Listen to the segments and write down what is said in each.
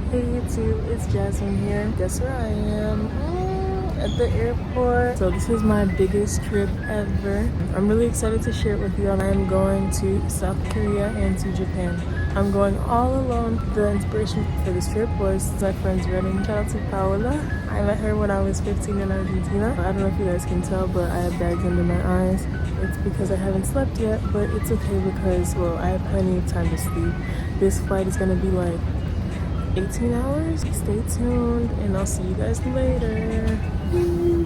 Hey YouTube, it's Jasmine here. Guess where I am? At the airport. So this is my biggest trip ever. I'm really excited to share it with you. I am going to South Korea and to Japan. I'm going all alone. The inspiration for this trip was my friend's wedding. Shout out to Paola. I met her when I was 15 in Argentina. I don't know if you guys can tell, but I have bags under my eyes. It's because I haven't slept yet, but it's okay because, well, I have plenty of time to sleep. This flight is gonna be like 18 hours. Stay tuned and I'll see you guys later.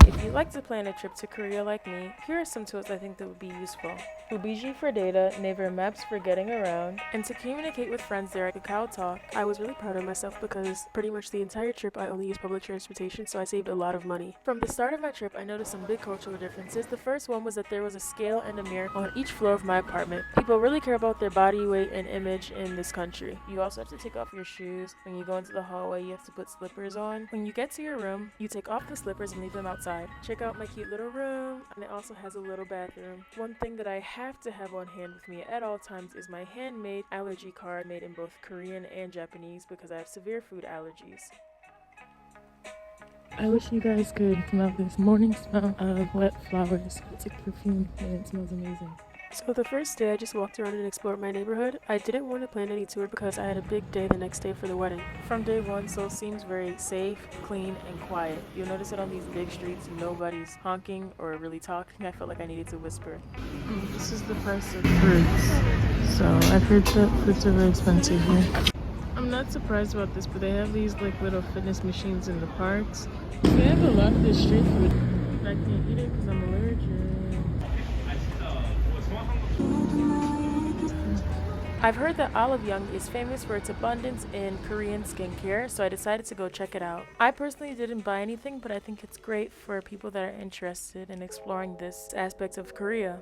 If you'd like to plan a trip to Korea like me, here are some tools I think that would be useful. Fuji for data, Naver Maps for getting around, and to communicate with friends there at Kakao Talk. I was really proud of myself because pretty much the entire trip I only used public transportation, so I saved a lot of money. From the start of my trip, I noticed some big cultural differences. The first one was that there was a scale and a mirror on each floor of my apartment. People really care about their body weight and image in this country. You also have to take off your shoes. When you go into the hallway, you have to put slippers on. When you get to your room, you take off the slippers and leave them outside. Check out my cute little room, and it also has a little bathroom. One thing that I have to have on hand with me at all times is my handmade allergy card made in both Korean and Japanese because I have severe food allergies. I wish you guys could smell this morning smell of wet flowers. It's a perfume and it smells amazing. So the first day I just walked around and explored my neighborhood. I didn't want to plan any tour because I had a big day the next day for the wedding. From day one, Seoul seems very safe, clean, and quiet. You'll notice that on these big streets, nobody's honking or really talking. I felt like I needed to whisper. This is the price of fruits. So I've heard that fruits are very expensive here. I'm not surprised about this, but they have these like little fitness machines in the parks. They have a lot of this street food. I can't eat it because I'm allergic. I've heard that Olive Young is famous for its abundance in Korean skincare, so I decided to go check it out. I personally didn't buy anything, but I think it's great for people that are interested in exploring this aspect of Korea.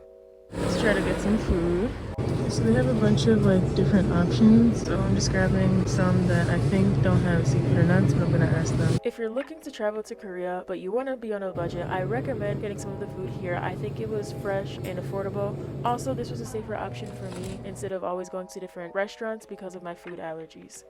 Let's try to get some food. So they have a bunch of like different options, so I'm just grabbing some that I think don't have seafood or nuts, but I'm gonna ask them. If you're looking to travel to Korea but you want to be on a budget, I recommend getting some of the food here. I think it was fresh and affordable. Also, this was a safer option for me instead of always going to different restaurants because of my food allergies.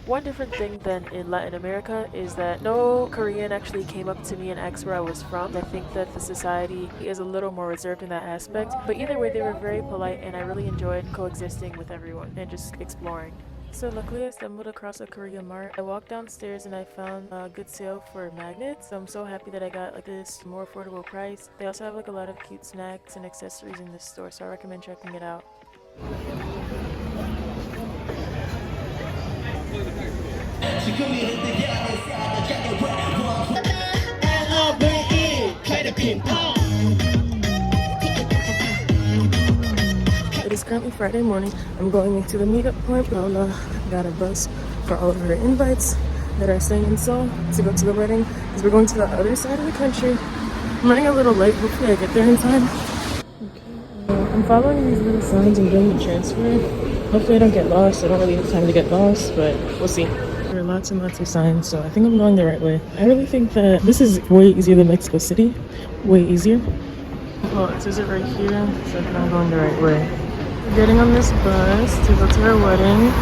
One different thing than in Latin America is that no Korean actually came up to me and asked where I was from. I think that the society is a little more reserved in that aspect, but either way they were very polite and I really enjoyed coexisting with everyone and just exploring. So luckily I stumbled across a Korean mart. I walked downstairs and I found a good sale for magnets. So I'm so happy that I got like this more affordable price. They also have like a lot of cute snacks and accessories in this store, so I recommend checking it out. It is currently Friday morning. I'm going into the meetup point. Paola got a bus for all of her invites that are staying in Seoul to go to the wedding because we're going to the other side of the country. I'm running a little late. Hopefully I get there in time. Okay, I'm following these little signs and doing the transfer. Hopefully I don't get lost. I don't really have time to get lost, but we'll see. There are lots and lots of signs, so I think I'm going the right way. I really think that this is way easier than Mexico City. Way easier. Well, it says it right here, so I think I'm going the right way. We're getting on this bus to go to our wedding.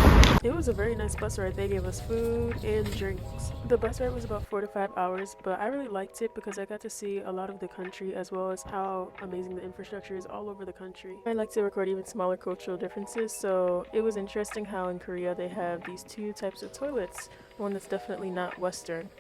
It was a very nice bus ride. They gave us food and drinks. The bus ride was about 4 to 5 hours, but I really liked it because I got to see a lot of the country as well as how amazing the infrastructure is all over the country. I like to record even smaller cultural differences, so it was interesting how in Korea they have these two types of toilets. One that's definitely not Western.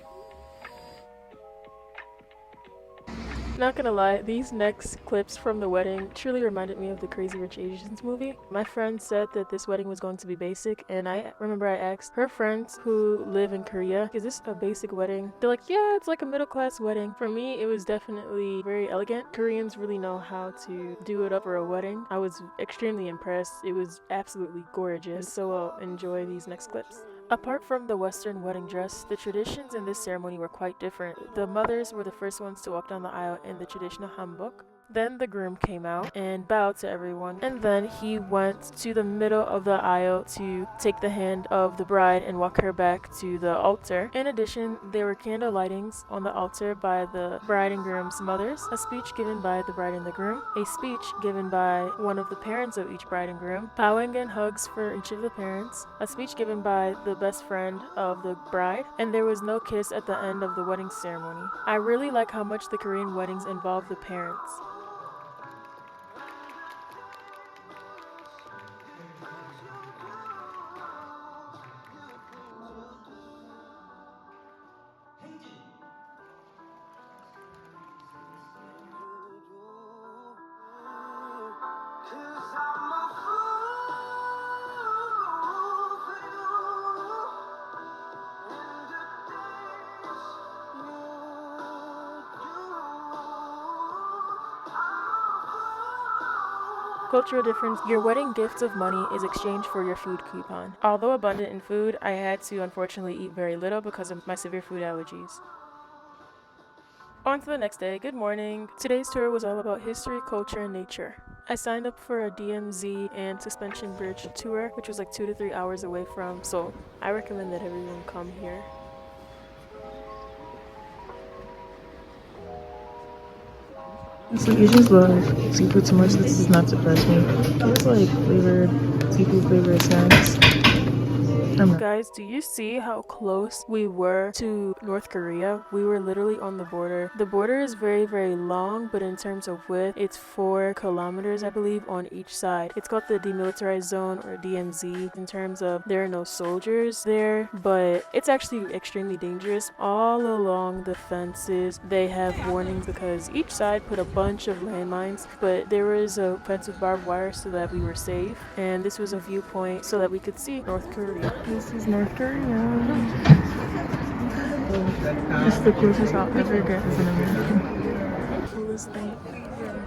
Not gonna lie, these next clips from the wedding truly reminded me of the Crazy Rich Asians movie. My friend said that this wedding was going to be basic, and I remember I asked her friends who live in Korea, is this a basic wedding? They're like, yeah, it's like a middle class wedding. For me, it was definitely very elegant. Koreans really know how to do it up for a wedding. I was extremely impressed. It was absolutely gorgeous, so I'll enjoy these next clips. Apart from the Western wedding dress, the traditions in this ceremony were quite different. The mothers were the first ones to walk down the aisle in the traditional hanbok. Then the groom came out and bowed to everyone, and then he went to the middle of the aisle to take the hand of the bride and walk her back to the altar. In addition, there were candle lightings on the altar by the bride and groom's mothers, a speech given by the bride and the groom, a speech given by one of the parents of each bride and groom, bowing and hugs for each of the parents, a speech given by the best friend of the bride, and there was no kiss at the end of the wedding ceremony. I really like how much the Korean weddings involve the parents. Cultural difference. Your wedding gift of money is exchanged for your food coupon. Although abundant in food, I had to unfortunately eat very little because of my severe food allergies. On to the next day. Good morning. Today's tour was all about history, culture, and nature. I signed up for a DMZ and Suspension Bridge tour, which was like 2 to 3 hours away from Seoul. I recommend that everyone come here. So you just love seafood so much, this does not surprise me. It's like flavored, seafood flavored snacks. Guys, do you see how close we were to North Korea? We were literally on the border. The border is very, very long, but in terms of width, it's 4 kilometers, I believe, on each side. It's called the Demilitarized Zone, or DMZ, in terms of there are no soldiers there, but it's actually extremely dangerous. All along the fences, they have warnings because each side put a bunch of landmines, but there was a fence with barbed wire so that we were safe, and this was a viewpoint so that we could see North Korea. This is North Korea. It's the closest I'll ever get as an American. Coolest thing ever.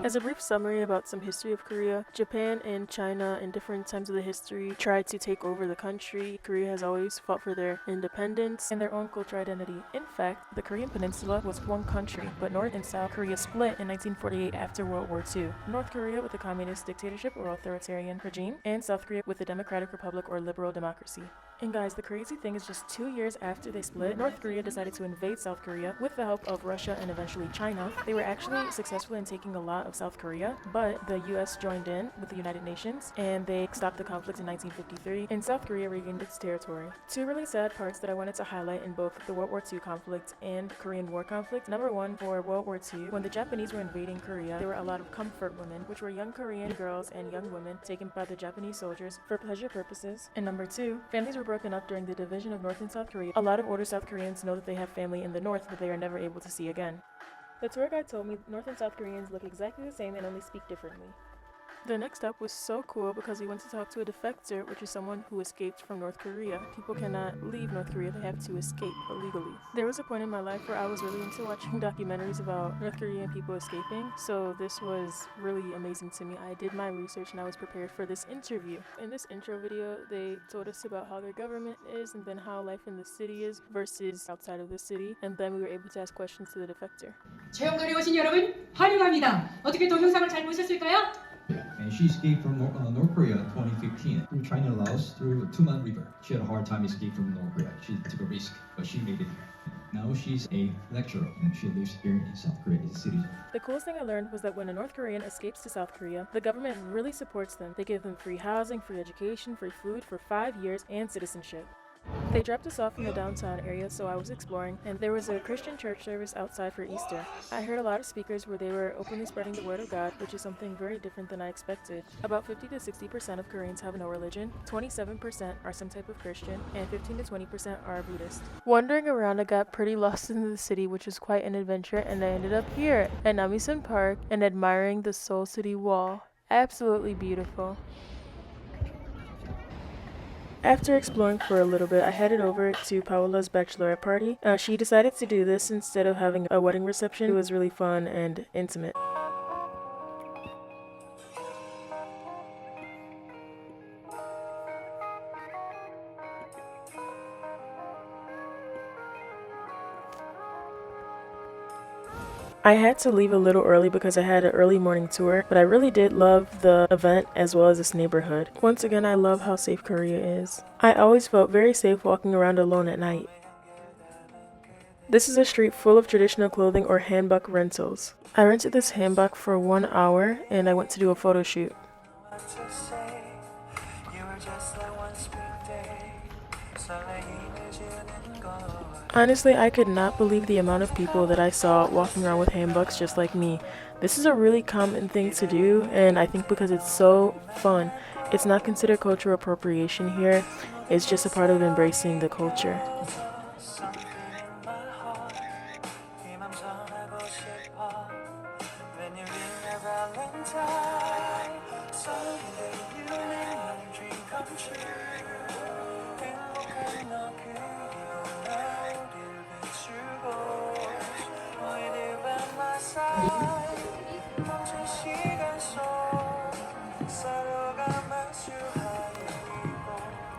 As a brief summary about some history of Korea, Japan and China in different times of the history tried to take over the country. Korea has always fought for their independence and their own cultural identity. In fact, the Korean Peninsula was one country, but North and South Korea split in 1948 after World War II. North Korea with a communist dictatorship or authoritarian regime, and South Korea with a democratic republic or liberal democracy. And guys, the crazy thing is just 2 years after they split, North Korea decided to invade South Korea with the help of Russia and eventually China. They were actually successful in taking a lot of South Korea, but the US joined in with the United Nations and they stopped the conflict in 1953 and South Korea regained its territory. 2 really sad parts that I wanted to highlight in both the World War II conflict and Korean War conflict. Number 1, for World War II, when the Japanese were invading Korea, there were a lot of comfort women, which were young Korean girls and young women taken by the Japanese soldiers for pleasure purposes. And number 2, families were broken up during the division of North and South Korea. A lot of older South Koreans know that they have family in the North that they are never able to see again. The tour guide told me North and South Koreans look exactly the same and only speak differently. The next step was so cool because we went to talk to a defector, which is someone who escaped from North Korea. People cannot leave North Korea, they have to escape illegally. There was a point in my life where I was really into watching documentaries about North Korean people escaping, so this was really amazing to me. I did my research and I was prepared for this interview. In this intro video, they told us about how their government is and then how life in the city is versus outside of the city, and then we were able to ask questions to the defector. 체험관에 오신 여러분 환영합니다. 어떻게 동영상을 잘 보셨을까요? And she escaped from North Korea in 2015 through China and Laos through Tuman River. She had a hard time escaping from North Korea. She took a risk, but she made it. Now she's a lecturer and she lives here in South Korea, the city. The coolest thing I learned was that when a North Korean escapes to South Korea, the government really supports them. They give them free housing, free education, free food for 5 years, and citizenship. They dropped us off in the downtown area, so I was exploring, and there was a Christian church service outside for Easter. I heard a lot of speakers where they were openly spreading the word of God, which is something very different than I expected. About 50 to 60% of Koreans have no religion, 27% are some type of Christian, and 15 to 20% are Buddhist. Wandering around, I got pretty lost in the city, which was quite an adventure, and I ended up here at Namisan Park and admiring the Seoul City Wall. Absolutely beautiful. After exploring for a little bit, I headed over to Paola's bachelorette party. She decided to do this instead of having a wedding reception. It was really fun and intimate. I had to leave a little early because I had an early morning tour, but I really did love the event as well as this neighborhood. Once again, I love how safe Korea is. I always felt very safe walking around alone at night. This is a street full of traditional clothing or hanbok rentals. I rented this hanbok for 1 hour and I went to do a photo shoot. Honestly, I could not believe the amount of people that I saw walking around with hanboks just like me. This is a really common thing to do, and I think because it's so fun, it's not considered cultural appropriation here. It's just a part of embracing the culture.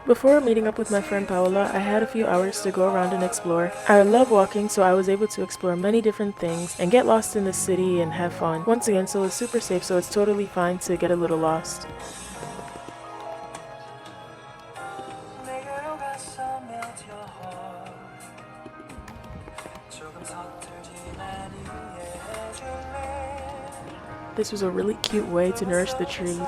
Before meeting up with my friend Paola, I had a few hours to go around and explore. I love walking, so I was able to explore many different things and get lost in the city and have fun. Once again, Seoul is super safe, so it's totally fine to get a little lost. This was a really cute way to nourish the trees.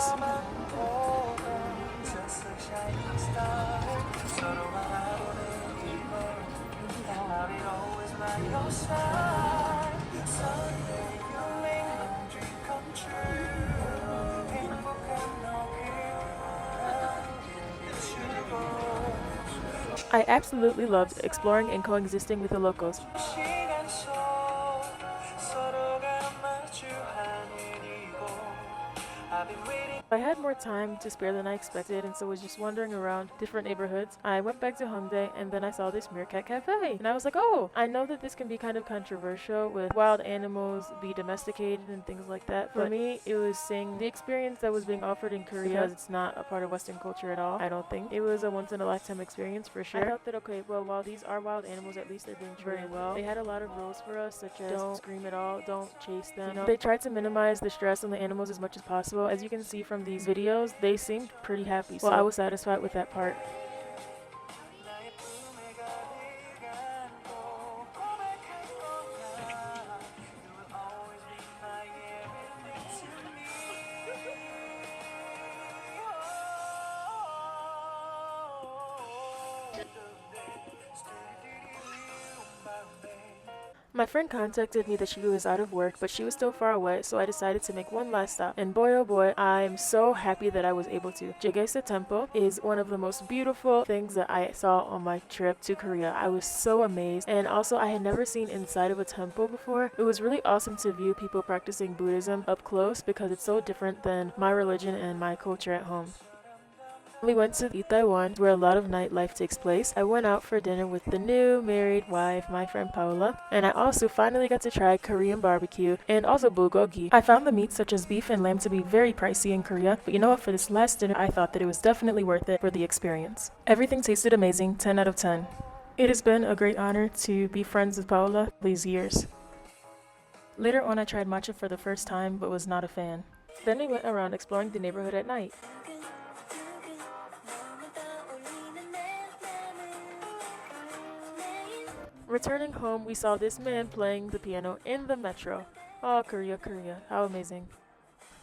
I absolutely loved exploring and coexisting with the locals. I had more time to spare than I expected, and so was just wandering around different neighborhoods. I went back to Hongdae and then I saw this meerkat cafe, and I was like, oh, I know that this can be kind of controversial with wild animals be domesticated and things like that. For me, it was seeing the experience that was being offered in Korea, because it's not a part of Western culture at all. I don't think it was a once-in-a-lifetime experience for sure. I thought that, okay, well, while these are wild animals, at least they're being treated very well. They had a lot of rules for us, such as don't scream at all, don't chase them. They tried to minimize the stress on the animals as much as possible. As you can see from these videos, they seemed pretty happy, so I was satisfied with that part. My friend contacted me that she was out of work, but she was still far away, so I decided to make one last stop. And boy oh boy, I'm so happy that I was able to. Jigsae Temple is one of the most beautiful things that I saw on my trip to Korea. I was so amazed, and also I had never seen inside of a temple before. It was really awesome to view people practicing Buddhism up close because it's so different than my religion and my culture at home. We went to Itaewon, where a lot of nightlife takes place. I went out for dinner with the new married wife, my friend Paola, and I also finally got to try Korean barbecue and also bulgogi. I found the meats such as beef and lamb to be very pricey in Korea, but you know what, for this last dinner, I thought that it was definitely worth it for the experience. Everything tasted amazing, 10 out of 10. It has been a great honor to be friends with Paola these years. Later on, I tried matcha for the first time, but was not a fan. Then we went around exploring the neighborhood at night. Returning home, we saw this man playing the piano in the metro. Oh, Korea, Korea, how amazing.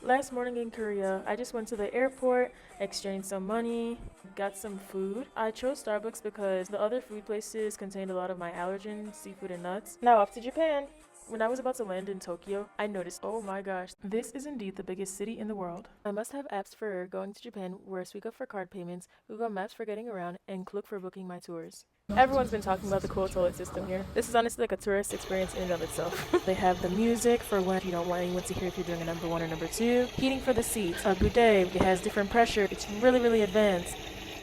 Last morning in Korea, I just went to the airport, exchanged some money, got some food. I chose Starbucks because the other food places contained a lot of my allergens, seafood and nuts. Now off to Japan. When I was about to land in Tokyo, I noticed, oh my gosh, this is indeed the biggest city in the world. I must have apps for going to Japan, where Suica for card payments, Google Maps for getting around, and Klook for booking my tours. Everyone's been talking about the cool toilet system here. This is honestly like a tourist experience in and of itself. They have the music for when you don't want anyone to hear if you're doing a number 1 or number 2. Heating for the seats. A bidet. It has different pressure. It's really, really advanced.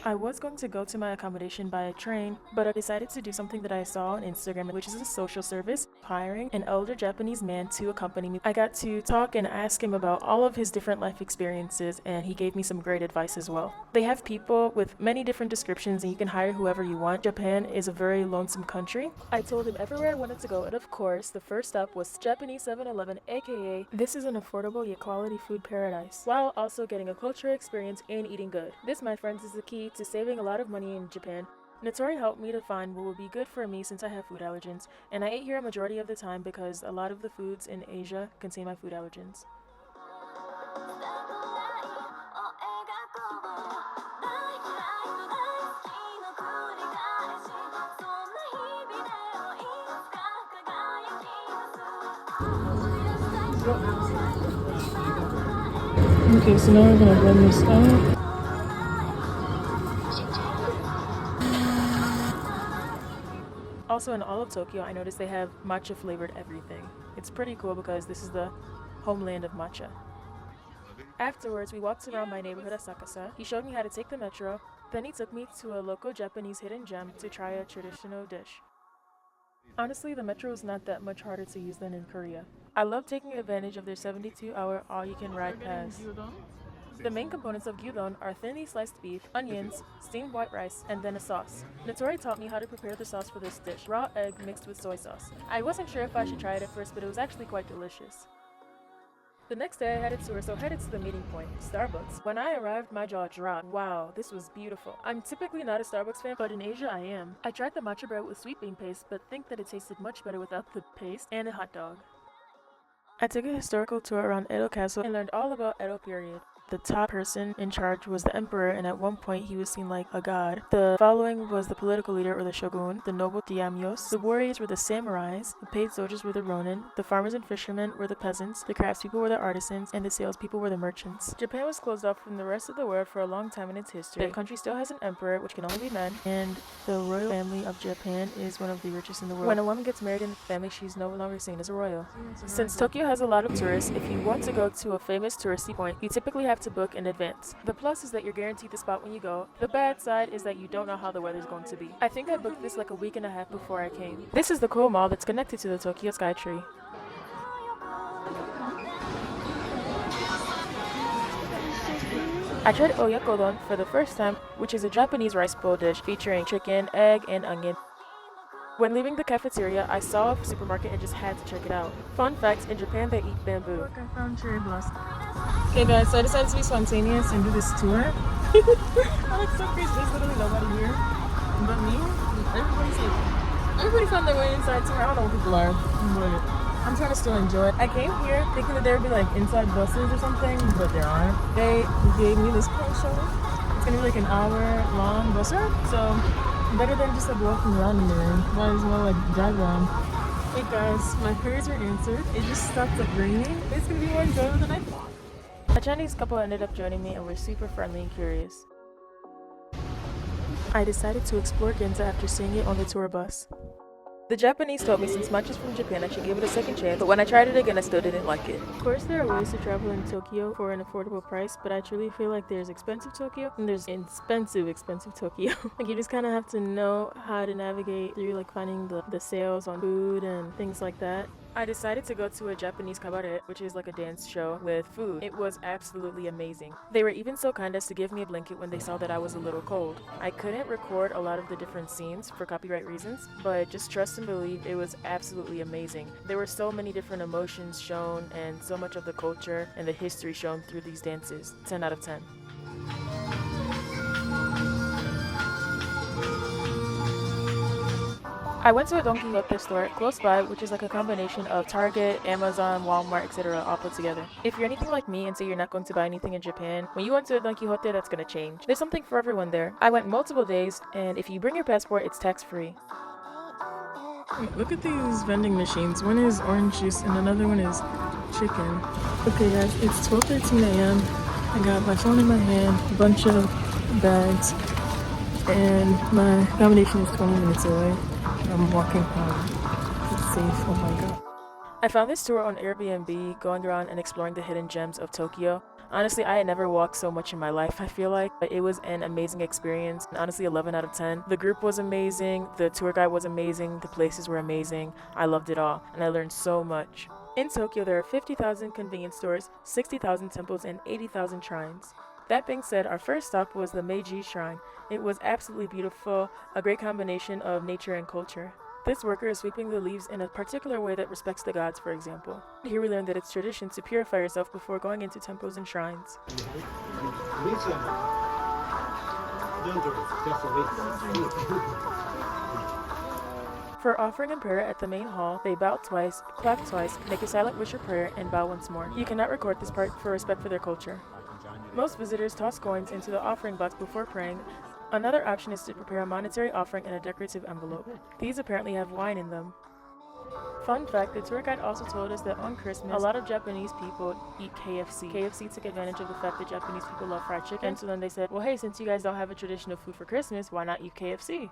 I was going to go to my accommodation by a train, but I decided to do something that I saw on Instagram, which is a social service, hiring an older Japanese man to accompany me. I got to talk and ask him about all of his different life experiences, and he gave me some great advice as well. They have people with many different descriptions, and you can hire whoever you want. Japan is a very lonesome country. I told him everywhere I wanted to go, and of course, the first stop was Japanese 7-Eleven, aka this is an affordable yet quality food paradise, while also getting a cultural experience and eating good. This, my friends, is the key to saving a lot of money in Japan. Natori helped me to find what would be good for me since I have food allergens, and I ate here a majority of the time because a lot of the foods in Asia contain my food allergens. Okay, so now we're gonna blend this out. Also, in all of Tokyo, I noticed they have matcha flavored everything. It's pretty cool because this is the homeland of matcha. Afterwards, we walked around my neighborhood at Sakasa. He showed me how to take the metro, then he took me to a local Japanese hidden gem to try a traditional dish. Honestly, the metro is not that much harder to use than in Korea. I love taking advantage of their 72-hour all-you-can-ride pass. The main components of gyudon are thinly sliced beef, onions, steamed white rice, and then a sauce. Natori taught me how to prepare the sauce for this dish, raw egg mixed with soy sauce. I wasn't sure if I should try it at first, but it was actually quite delicious. The next day I had a tour, so headed to the meeting point, Starbucks. When I arrived, my jaw dropped. Wow, this was beautiful. I'm typically not a Starbucks fan, but in Asia I am. I tried the matcha bread with sweet bean paste, but think that it tasted much better without the paste, and a hot dog. I took a historical tour around Edo Castle and learned all about Edo period. The top person in charge was the emperor, and at one point he was seen like a god. The following was the political leader or the shogun, the noble daimyos, the warriors were the samurais, the paid soldiers were the ronin, the farmers and fishermen were the peasants, the craftspeople were the artisans, and the salespeople were the merchants. Japan was closed off from the rest of the world for a long time in its history. The country still has an emperor, which can only be men, and the royal family of Japan is one of the richest in the world. When a woman gets married in the family, she's no longer seen as a royal. Since Tokyo has a lot of tourists, if you want to go to a famous touristy point, you typically have to book in advance. The plus is that you're guaranteed the spot when you go. The bad side is that you don't know how the weather's going to be. I think I booked this like a week and a half before I came. This is the cool mall that's connected to the Tokyo Skytree. I tried oyakodon for the first time, which is a Japanese rice bowl dish featuring chicken, egg, and onion. When leaving the cafeteria, I saw a supermarket and just had to check it out. Fun fact, in Japan they eat bamboo. Look, I found cherry blossom. Okay guys, so I decided to be spontaneous and do this tour. Oh, it's so crazy, there's literally nobody here but me. Everybody found their way inside too. I don't know what people are, but I'm trying to still enjoy it. I came here thinking that there would be like inside buses or something, but there aren't. They gave me this poncho. It's gonna be like an hour long bus ride, so better than just like walking around in there. Might as well like drive around. Hey guys, my prayers are answered. It just stopped like raining. It's gonna be more enjoyable than I thought. A Chinese couple ended up joining me and were super friendly and curious. I decided to explore Ginza after seeing it on the tour bus. The Japanese told me since matcha's from Japan I should give it a second chance, but when I tried it again I still didn't like it. Of course there are ways to travel in Tokyo for an affordable price, but I truly feel like there's expensive Tokyo and there's expensive Tokyo. Like you just kind of have to know how to navigate through like finding the sales on food and things like that. I decided to go to a Japanese cabaret, which is like a dance show with food. It was absolutely amazing. They were even so kind as to give me a blanket when they saw that I was a little cold. I couldn't record a lot of the different scenes for copyright reasons, but just trust and believe it was absolutely amazing. There were so many different emotions shown and so much of the culture and the history shown through these dances. 10 out of 10. I went to a Don Quijote store close by, which is like a combination of Target, Amazon, Walmart, etc. all put together. If you're anything like me and say you're not going to buy anything in Japan, when you went to a Don Quijote, that's going to change. There's something for everyone there. I went multiple days, and if you bring your passport, it's tax-free. Look at these vending machines. One is orange juice and another one is chicken. Okay guys, it's 12:13 a.m. I got my phone in my hand, a bunch of bags, and my accommodation is 20 minutes away. I'm walking home. It's safe. Oh my god. I found this tour on Airbnb, going around and exploring the hidden gems of Tokyo. Honestly, I had never walked so much in my life, I feel like. But it was an amazing experience. Honestly, 11 out of 10. The group was amazing, the tour guide was amazing, the places were amazing. I loved it all, and I learned so much. In Tokyo, there are 50,000 convenience stores, 60,000 temples, and 80,000 shrines. That being said, our first stop was the Meiji Shrine. It was absolutely beautiful, a great combination of nature and culture. This worker is sweeping the leaves in a particular way that respects the gods, for example. Here we learned that it's tradition to purify yourself before going into temples and shrines. For offering and prayer at the main hall, they bow twice, clap twice, make a silent wish or prayer, and bow once more. You cannot record this part for respect for their culture. Most visitors toss coins into the offering box before praying. Another option is to prepare a monetary offering in a decorative envelope. These apparently have wine in them. Fun fact, the tour guide also told us that on Christmas, a lot of Japanese people eat KFC. KFC took advantage of the fact that Japanese people love fried chicken, and so then they said, well hey, since you guys don't have a tradition of food for Christmas, why not eat KFC?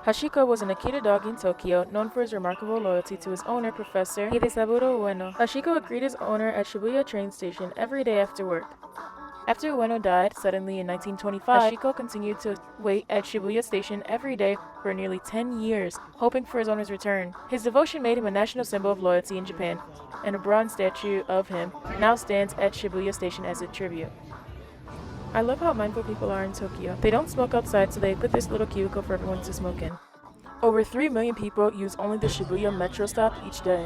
Hashiko was an Akita dog in Tokyo, known for his remarkable loyalty to his owner, Professor Hidesaburo Ueno. Hashiko would greet his owner at Shibuya train station every day after work. After Ueno died suddenly in 1925, Hashiko continued to wait at Shibuya station every day for nearly 10 years, hoping for his owner's return. His devotion made him a national symbol of loyalty in Japan, and a bronze statue of him now stands at Shibuya station as a tribute. I love how mindful people are in Tokyo. They don't smoke outside, so they put this little cubicle for everyone to smoke in. Over 3 million people use only the Shibuya metro stop each day.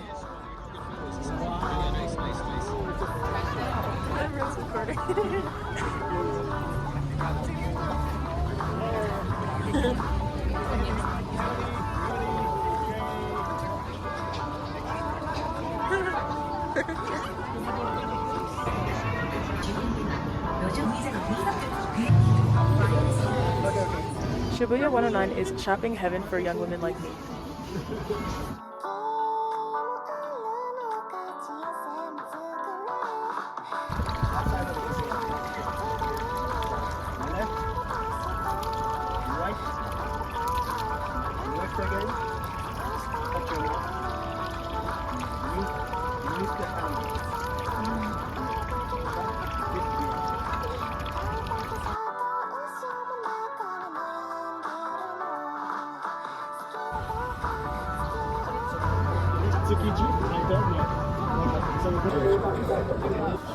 Shibuya 109 is shopping heaven for young women like me.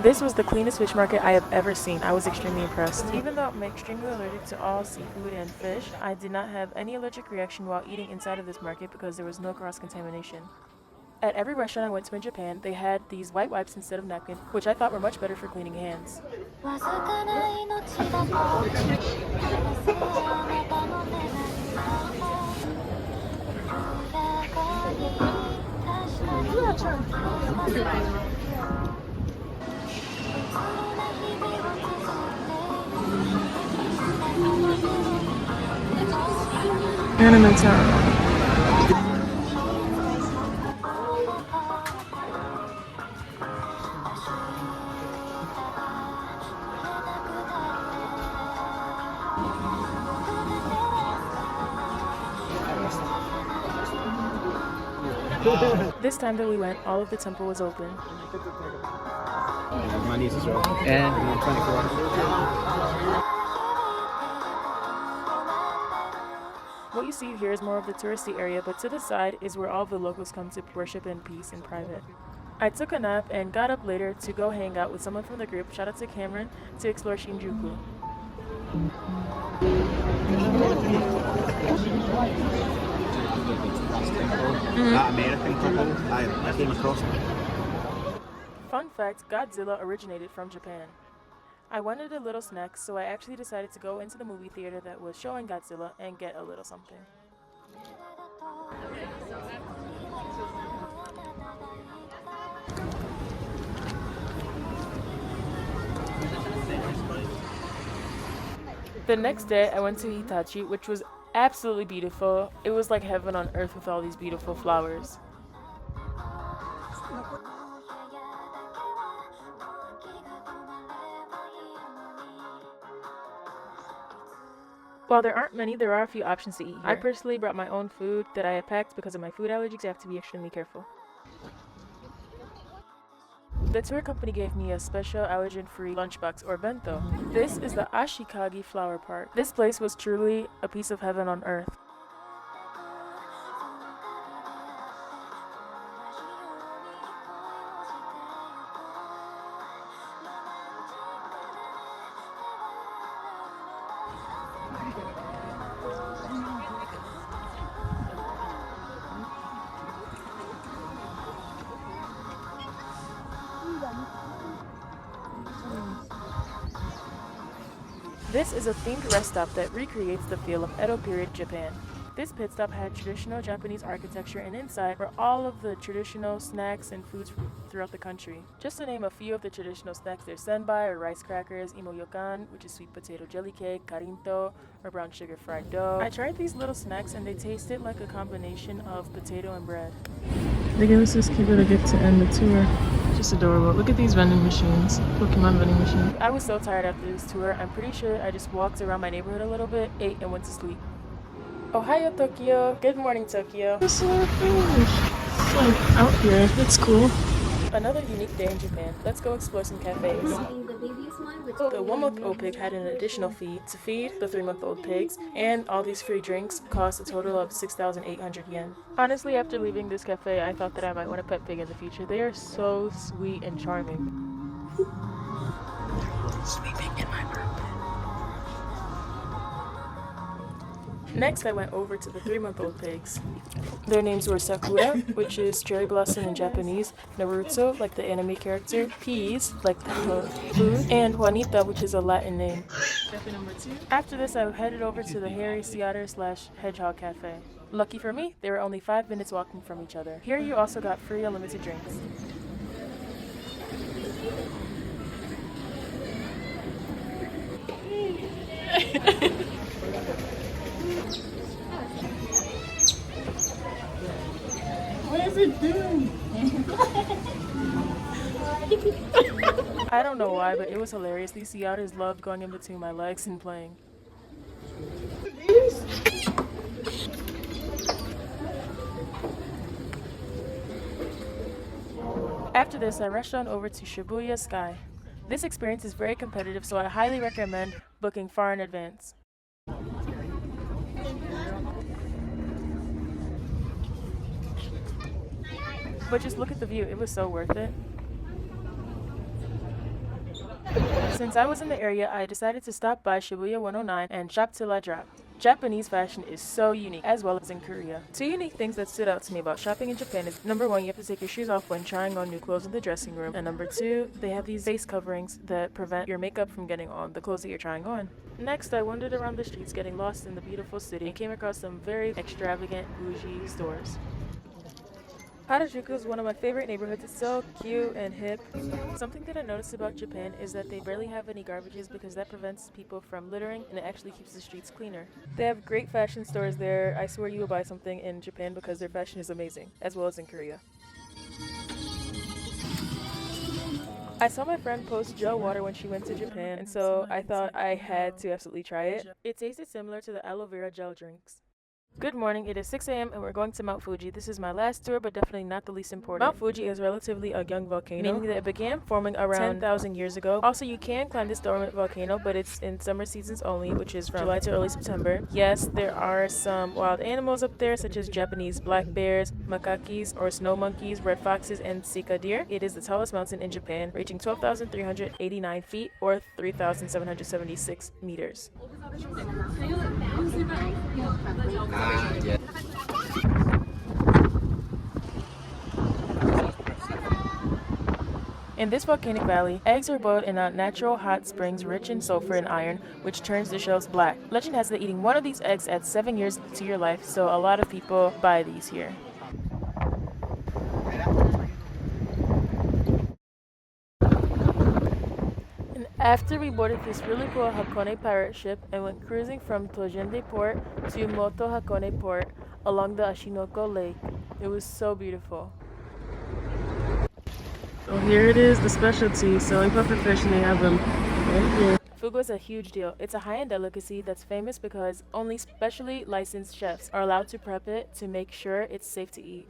This was the cleanest fish market I have ever seen. I was extremely impressed. Even though I'm extremely allergic to all seafood and fish, I did not have any allergic reaction while eating inside of this market because there was no cross-contamination. At every restaurant I went to in Japan, they had these white wipes instead of napkins, which I thought were much better for cleaning hands. Anime time. This time that we went, all of the temple was open. My niece as well. And 24. What you see here is more of the touristy area, but to the side is where all the locals come to worship in peace in private. I took a nap and got up later to go hang out with someone from the group, shout out to Cameron, to explore Shinjuku. That American couple, I came across. Fun fact, Godzilla originated from Japan. I wanted a little snack, so I actually decided to go into the movie theater that was showing Godzilla and get a little something. The next day, I went to Hitachi, which was absolutely beautiful. It was like heaven on earth with all these beautiful flowers. While there aren't many, there are a few options to eat here. I personally brought my own food that I had packed because of my food allergies. I have to be extremely careful. The tour company gave me a special allergen-free lunchbox or bento. This is the Ashikagi Flower Park. This place was truly a piece of heaven on earth. This is a themed rest stop that recreates the feel of Edo period Japan. This pit stop had traditional Japanese architecture, and inside were all of the traditional snacks and foods throughout the country. Just to name a few of the traditional snacks, there's senbai or rice crackers, imoyokan, which is sweet potato jelly cake, karinto or brown sugar fried dough. I tried these little snacks and they tasted like a combination of potato and bread. They gave us this cute little gift to end the tour. Just adorable. Look at these vending machines. Pokemon vending machines. I was so tired after this tour. I'm pretty sure I just walked around my neighborhood a little bit, ate, and went to sleep. Ohio, Tokyo. Good morning, Tokyo. There's a lot of fish. It's like out here. It's cool. Another unique day in Japan. Let's go explore some cafes. The 1-month-old pig had an additional fee to feed the 3-month-old pigs, and all these free drinks cost a total of 6,800 yen. Honestly, after leaving this cafe, I thought that I might want a pet pig in the future. They are so sweet and charming. Sleeping in my room. Next, I went over to the 3-month-old pigs. Their names were Sakura, which is cherry blossom in Japanese, Naruto, like the anime character, Peas, like the food, and Juanita, which is a Latin name. Number 2. After this, I headed over to the hairy sea otter / hedgehog cafe. Lucky for me, they were only 5 minutes walking from each other. Here you also got free unlimited drinks. What is it doing? I don't know why, but it was hilarious. These sea otters loved going in between my legs and playing. After this, I rushed on over to Shibuya Sky. This experience is very competitive, so I highly recommend booking far in advance. But just look at the view, it was so worth it. Since I was in the area, I decided to stop by Shibuya 109 and shop till I drop. Japanese fashion is so unique, as well as in Korea. 2 unique things that stood out to me about shopping in Japan is, number 1, you have to take your shoes off when trying on new clothes in the dressing room, and number 2, they have these face coverings that prevent your makeup from getting on the clothes that you're trying on. Next, I wandered around the streets getting lost in the beautiful city and came across some very extravagant bougie stores. Harajuku is one of my favorite neighborhoods. It's so cute and hip. Something that I noticed about Japan is that they barely have any garbages because that prevents people from littering, and it actually keeps the streets cleaner. They have great fashion stores there. I swear you will buy something in Japan because their fashion is amazing, as well as in Korea. I saw my friend post Joe water when she went to Japan, and so I thought I had to absolutely try it. It tasted similar to the aloe vera gel drinks. Good morning, it is 6 a.m. and we're going to Mount Fuji. This is my last tour, but definitely not the least important. Mount Fuji is relatively a young volcano, meaning that it began forming around 10,000 years ago. Also, you can climb this dormant volcano, but it's in summer seasons only, which is from July to early September. Yes, there are some wild animals up there, such as Japanese black bears, makakis or snow monkeys, red foxes, and sika deer. It is the tallest mountain in Japan, reaching 12,389 feet or 3,776 meters. In this volcanic valley, eggs are boiled in a natural hot springs rich in sulfur and iron, which turns the shells black. Legend has that eating one of these eggs adds 7 years to your life, so a lot of people buy these here. And after we boarded this really cool Hakone pirate ship and went cruising from Tojende Port to Moto Hakone Port along the Ashinoko Lake. It was so beautiful. So here it is, the specialty, selling puffer fish, and they have them right here. Fugu is a huge deal. It's a high-end delicacy that's famous because only specially licensed chefs are allowed to prep it to make sure it's safe to eat.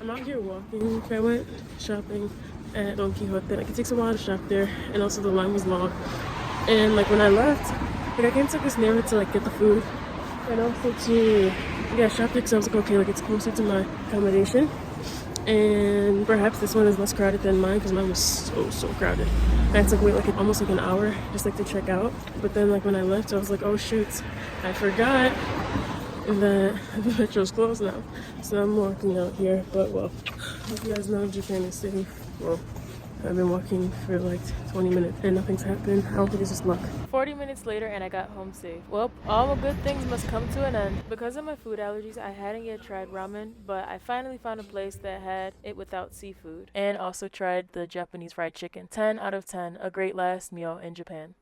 I'm out here walking. I went shopping at Don Quixote. Like, it takes a while to shop there, and also the line was long. And like when I left, like I came to this neighborhood to like get the food and also to shop there because I was like, okay, like it's closer to my accommodation, and perhaps this one is less crowded than mine because mine was so crowded. I had to wait like almost like an hour just like to check out. But then like when I left, I was like, oh shoot, I forgot that the metro's closed now. So I'm walking out here, but well, as you guys know, Japan is safe. Well, I've been walking for like 20 minutes and nothing's happened. I don't think it's just luck. 40 minutes later and I got home safe. Well, all good things must come to an end. Because of my food allergies, I hadn't yet tried ramen, but I finally found a place that had it without seafood. And also tried the Japanese fried chicken. 10 out of 10, a great last meal in Japan.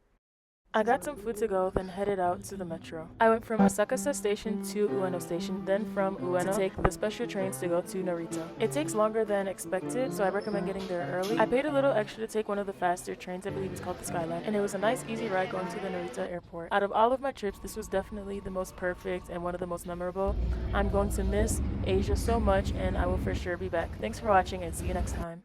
I got some food to go, then headed out to the metro. I went from Asakasa Station to Ueno Station, then from Ueno to take the special trains to go to Narita. It takes longer than expected, so I recommend getting there early. I paid a little extra to take one of the faster trains, I believe it's called the Skyline, and it was a nice easy ride going to the Narita airport. Out of all of my trips, this was definitely the most perfect and one of the most memorable. I'm going to miss Asia so much, and I will for sure be back. Thanks for watching and see you next time.